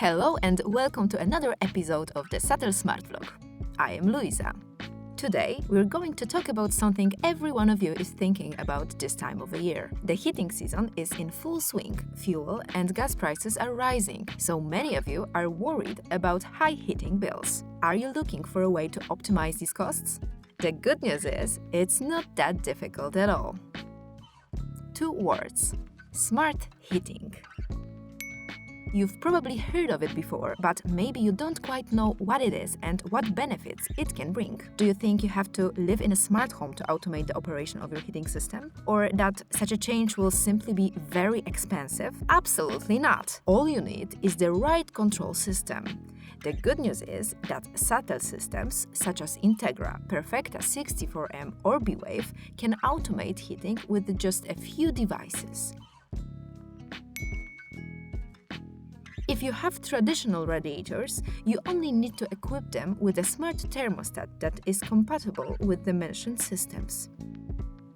Hello and welcome to another episode of the SATEL Smart Vlog. I am Luisa. Today, we're going to talk about something every one of you is thinking about this time of the year. The heating season is in full swing. Fuel and gas prices are rising, so many of you are worried about high heating bills. Are you looking for a way to optimize these costs? The good news is, it's not that difficult at all. 2 words: smart heating. You've probably heard of it before, but maybe you don't quite know what it is and what benefits it can bring. Do you think you have to live in a smart home to automate the operation of your heating system? Or that such a change will simply be very expensive? Absolutely not! All you need is the right control system. The good news is that SATEL systems such as INTEGRA, PERFECTA 64M or B-Wave can automate heating with just a few devices. If you have traditional radiators, you only need to equip them with a smart thermostat that is compatible with the mentioned systems.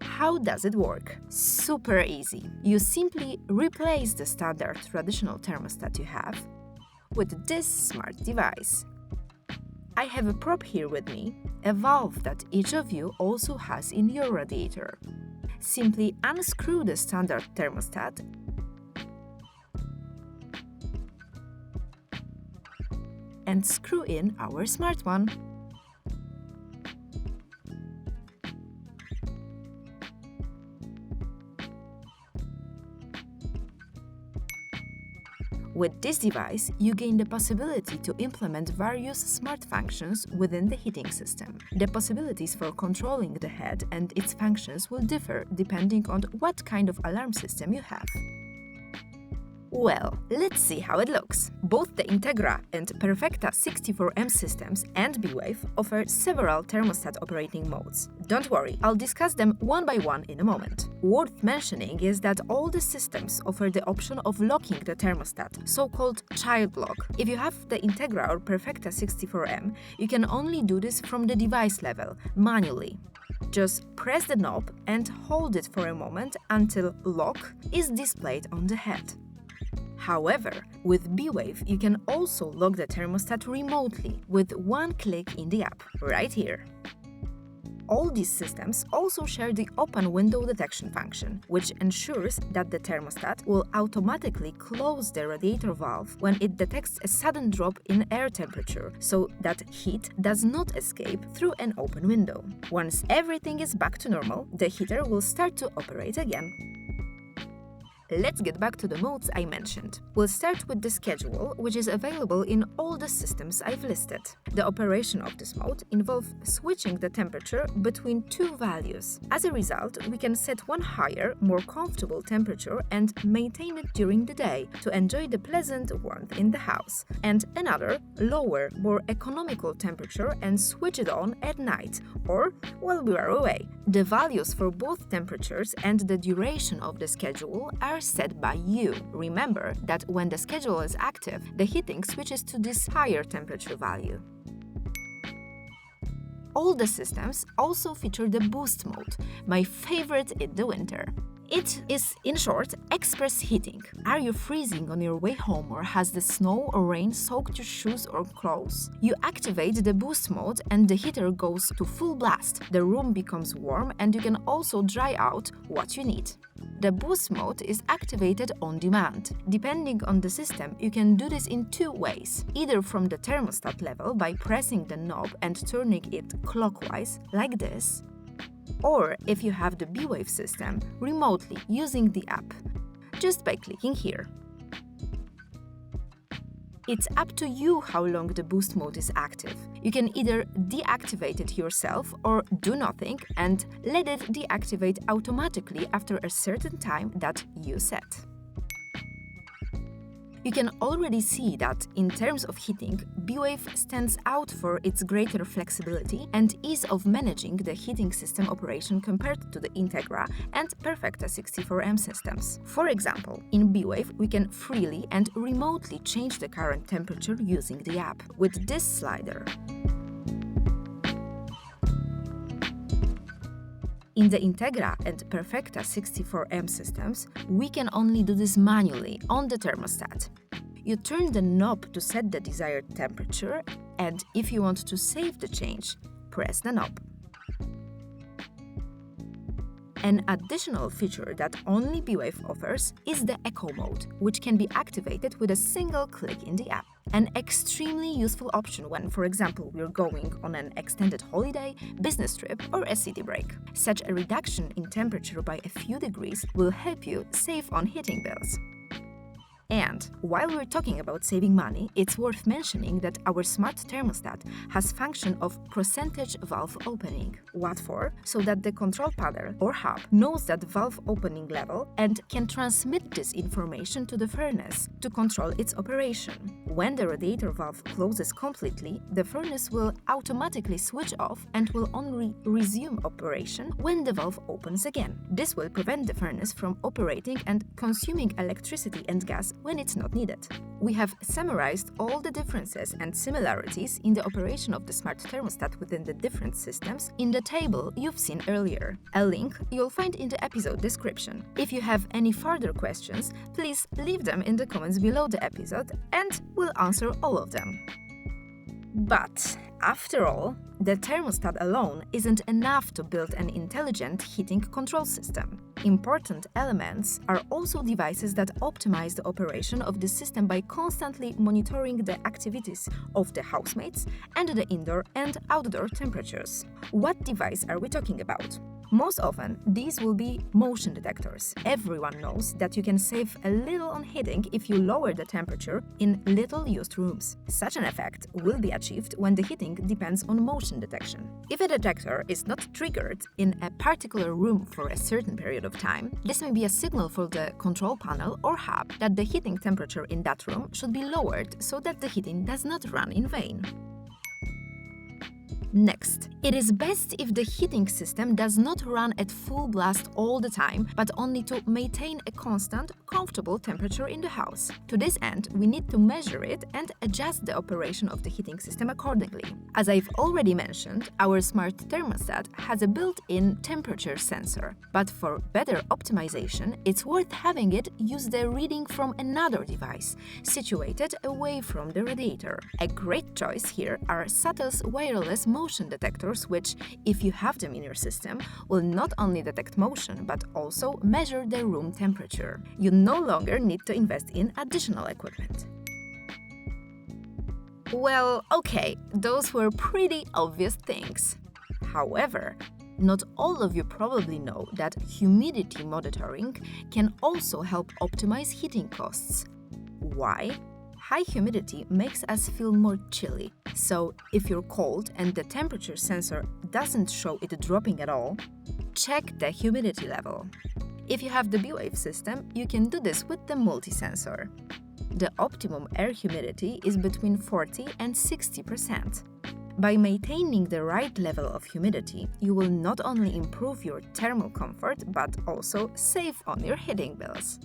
How does it work? Super easy. You simply replace the standard traditional thermostat you have with this smart device. I have a prop here with me, a valve that each of you also has in your radiator. Simply unscrew the standard thermostat and screw in our smart one. With this device, you gain the possibility to implement various smart functions within the heating system. The possibilities for controlling the head and its functions will differ depending on what kind of alarm system you have. Well, let's see how it looks. Both the INTEGRA and PERFECTA 64M systems and B-Wave offer several thermostat operating modes. Don't worry, I'll discuss them one by one in a moment. Worth mentioning is that all the systems offer the option of locking the thermostat, so-called child lock. If you have the INTEGRA or PERFECTA 64M, you can only do this from the device level, manually. Just press the knob and hold it for a moment until lock is displayed on the head. However, with B-Wave, you can also lock the thermostat remotely with one click in the app, right here. All these systems also share the open window detection function, which ensures that the thermostat will automatically close the radiator valve when it detects a sudden drop in air temperature, so that heat does not escape through an open window. Once everything is back to normal, the heater will start to operate again. Let's get back to the modes I mentioned. We'll start with the schedule, which is available in all the systems I've listed. The operation of this mode involves switching the temperature between 2 values. As a result, we can set one higher, more comfortable temperature and maintain it during the day to enjoy the pleasant warmth in the house, and another, lower, more economical temperature and switch it on at night or while we are away. The values for both temperatures and the duration of the schedule are set by you. Remember that when the schedule is active, the heating switches to this higher temperature value. All the systems also feature the boost mode, my favorite in the winter. It is, in short, express heating. Are you freezing on your way home or has the snow or rain soaked your shoes or clothes? You activate the boost mode and the heater goes to full blast. The room becomes warm and you can also dry out what you need. The boost mode is activated on demand. Depending on the system, you can do this in 2 ways. Either from the thermostat level by pressing the knob and turning it clockwise, like this, or if you have the B-Wave system, remotely using the app, just by clicking here. It's up to you how long the boost mode is active. You can either deactivate it yourself or do nothing and let it deactivate automatically after a certain time that you set. You can already see that, in terms of heating, B-Wave stands out for its greater flexibility and ease of managing the heating system operation compared to the INTEGRA and PERFECTA 64M systems. For example, in B-Wave, we can freely and remotely change the current temperature using the app with this slider. In the INTEGRA and PERFECTA 64M systems, we can only do this manually on the thermostat. You turn the knob to set the desired temperature, and if you want to save the change, press the knob. An additional feature that only B-Wave offers is the Echo mode, which can be activated with a single click in the app. An extremely useful option when, for example, we're going on an extended holiday, business trip, or a city break. Such a reduction in temperature by a few degrees will help you save on heating bills. And while we're talking about saving money, it's worth mentioning that our smart thermostat has function of percentage valve opening. What for? So that the control panel or hub knows that valve opening level and can transmit this information to the furnace to control its operation. When the radiator valve closes completely, the furnace will automatically switch off and will only resume operation when the valve opens again. This will prevent the furnace from operating and consuming electricity and gas when it's not needed. We have summarized all the differences and similarities in the operation of the smart thermostat within the different systems in the table you've seen earlier. A link you'll find in the episode description. If you have any further questions, please leave them in the comments below the episode and we'll answer all of them. But after all, the thermostat alone isn't enough to build an intelligent heating control system. Important elements are also devices that optimize the operation of the system by constantly monitoring the activities of the housemates and the indoor and outdoor temperatures. What device are we talking about? Most often, these will be motion detectors. Everyone knows that you can save a little on heating if you lower the temperature in little used rooms. Such an effect will be achieved when the heating depends on motion detection. If a detector is not triggered in a particular room for a certain period of time, this may be a signal for the control panel or hub that the heating temperature in that room should be lowered so that the heating does not run in vain. Next, it is best if the heating system does not run at full blast all the time, but only to maintain a constant, comfortable temperature in the house. To this end, we need to measure it and adjust the operation of the heating system accordingly. As I've already mentioned, our smart thermostat has a built-in temperature sensor, but for better optimization, it's worth having it use the reading from another device, situated away from the radiator. A great choice here are SATEL's wireless motion detectors, which, if you have them in your system, will not only detect motion but also measure the room temperature. You no longer need to invest in additional equipment. Well, okay, those were pretty obvious things. However, not all of you probably know that humidity monitoring can also help optimize heating costs. Why? High humidity makes us feel more chilly, so if you're cold and the temperature sensor doesn't show it dropping at all, check the humidity level. If you have the B-Wave system, you can do this with the multi-sensor. The optimum air humidity is between 40 and 60%. By maintaining the right level of humidity, you will not only improve your thermal comfort but also save on your heating bills.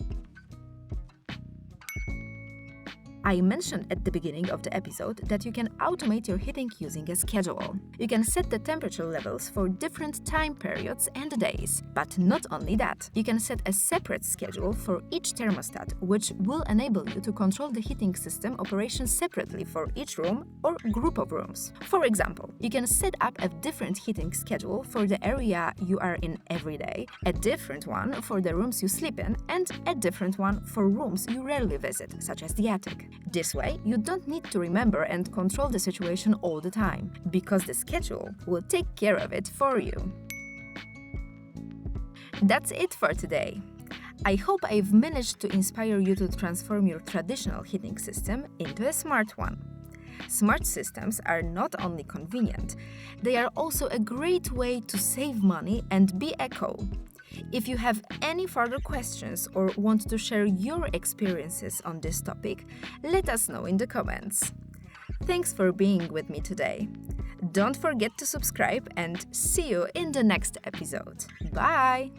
I mentioned at the beginning of the episode that you can automate your heating using a schedule. You can set the temperature levels for different time periods and days. But not only that, you can set a separate schedule for each thermostat, which will enable you to control the heating system operation separately for each room or group of rooms. For example, you can set up a different heating schedule for the area you are in every day, a different one for the rooms you sleep in, and a different one for rooms you rarely visit, such as the attic. This way, you don't need to remember and control the situation all the time, because the schedule will take care of it for you. That's it for today. I hope I've managed to inspire you to transform your traditional heating system into a smart one. Smart systems are not only convenient, they are also a great way to save money and be eco. If you have any further questions or want to share your experiences on this topic, let us know in the comments. Thanks for being with me today. Don't forget to subscribe and see you in the next episode. Bye!